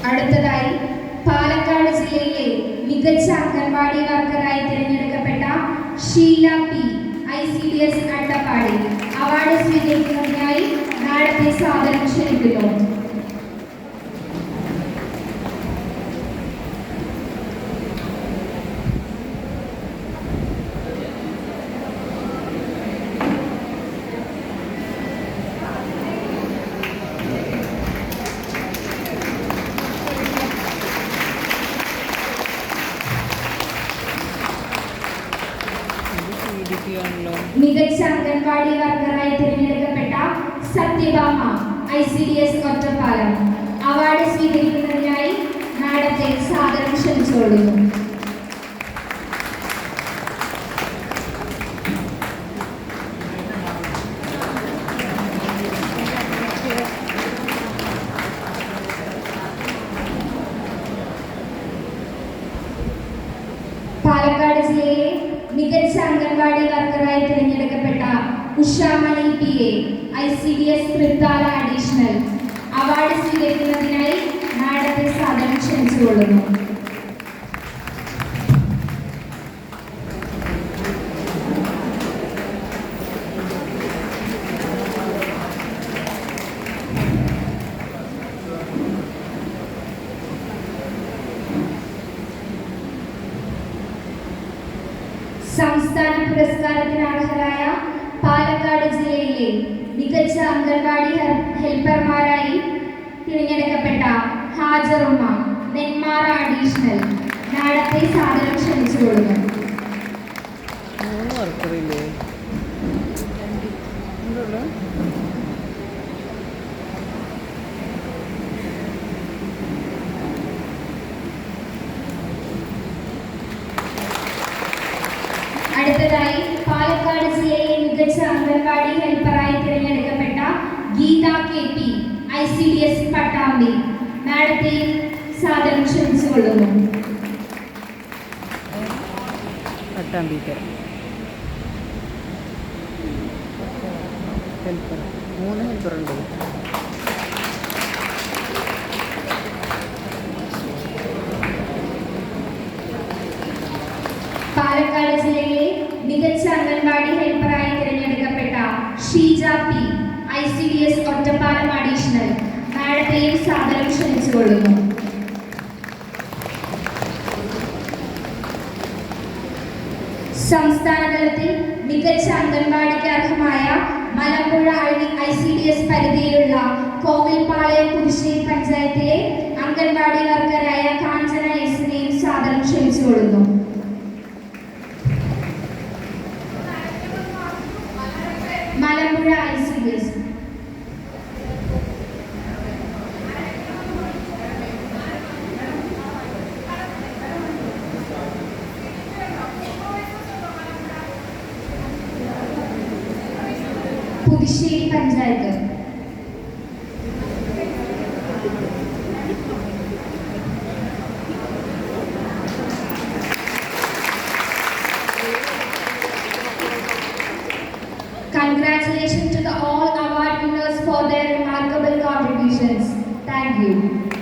അടുത്തതായി പാലക്കാട് ജില്ലയിലെ മികച്ച അംഗൻവാടി വർക്കറായി തിരഞ്ഞെടുക്കപ്പെട്ട Sheela P ICDS Attappadi award സ്വീകരിക്കുന്നതിനായി നാളത്തെ സാദരം ക്ഷണിക്കുന്നു. മികച്ച അംഗൻവാടി വർക്കറായി തിരഞ്ഞെടുക്കപ്പെട്ട സത്യഭാമ ICDS ഒറ്റപ്പാലം അവാർഡ് സ്വീകരിക്കുന്നതിനായി നാളത്തെ സാദരം ക്ഷണിച്ചുകൊള്ളുന്നു. പാലക്കാട് ജില്ലയിലെ മികച്ച അംഗൻവാടി വർക്കറായി തിരഞ്ഞെടുക്കപ്പെട്ട Ushamani PA ICDS Thrithala additional award സ്വീകരിക്കുന്നതിനായി നാളത്തെ സാദരം ക്ഷണിച്ചുകൊള്ളുന്നു. സംസ്ഥാന പുരസ്കാരത്തിന് അർഹരായ പാലക്കാട് ജില്ലയിലെ മികച്ച അംഗൻവാടി ഹെൽപ്പർമാരായി തിരഞ്ഞെടുക്കപ്പെട്ട ഹാജറുമ്മ നെന്മാറ അഡീഷണൽ നാളത്തെ സാദരം ക്ഷണിച്ചുകൊള്ളുന്നു. അടുത്തതായി പാലക്കാട് ജില്ലയിലെ മികച്ച അംഗൻവാടി ഹെൽപ്പറായി തിരഞ്ഞെടുക്കപ്പെട്ട ഗീത KP ICDS പട്ടാമ്പി മാഡത്തെ സാദരം ക്ഷണിച്ചുകൊള്ളുന്നു. പാലക്കാട് ജില്ലയിലെ മികച്ച അംഗൻവാടി ഹെൽപ്പറായി തിരഞ്ഞെടുക്കപ്പെട്ട Sheeja P ICDS Ottapalam additional മാഡത്തെയും സാദരം ക്ഷണിച്ചുകൊള്ളുന്നു. സംസ്ഥാന തലത്തിൽ മികച്ച അംഗൻവാടിക്ക് അർഹമായ മലമ്പുഴ ICDS പരിധിയിലുള്ള കോവിൽപ്പാളയം പുതുശ്ശേരി പഞ്ചായത്തിലെ അംഗൻവാടി വർക്കറായ കാഞ്ചന എസിനെയും സാദരം ക്ഷണിച്ചുകൊള്ളുന്നു. Malampuzha ICDS Puthussery panchayat. Congratulations to all award winners for their remarkable contributions. Thank you.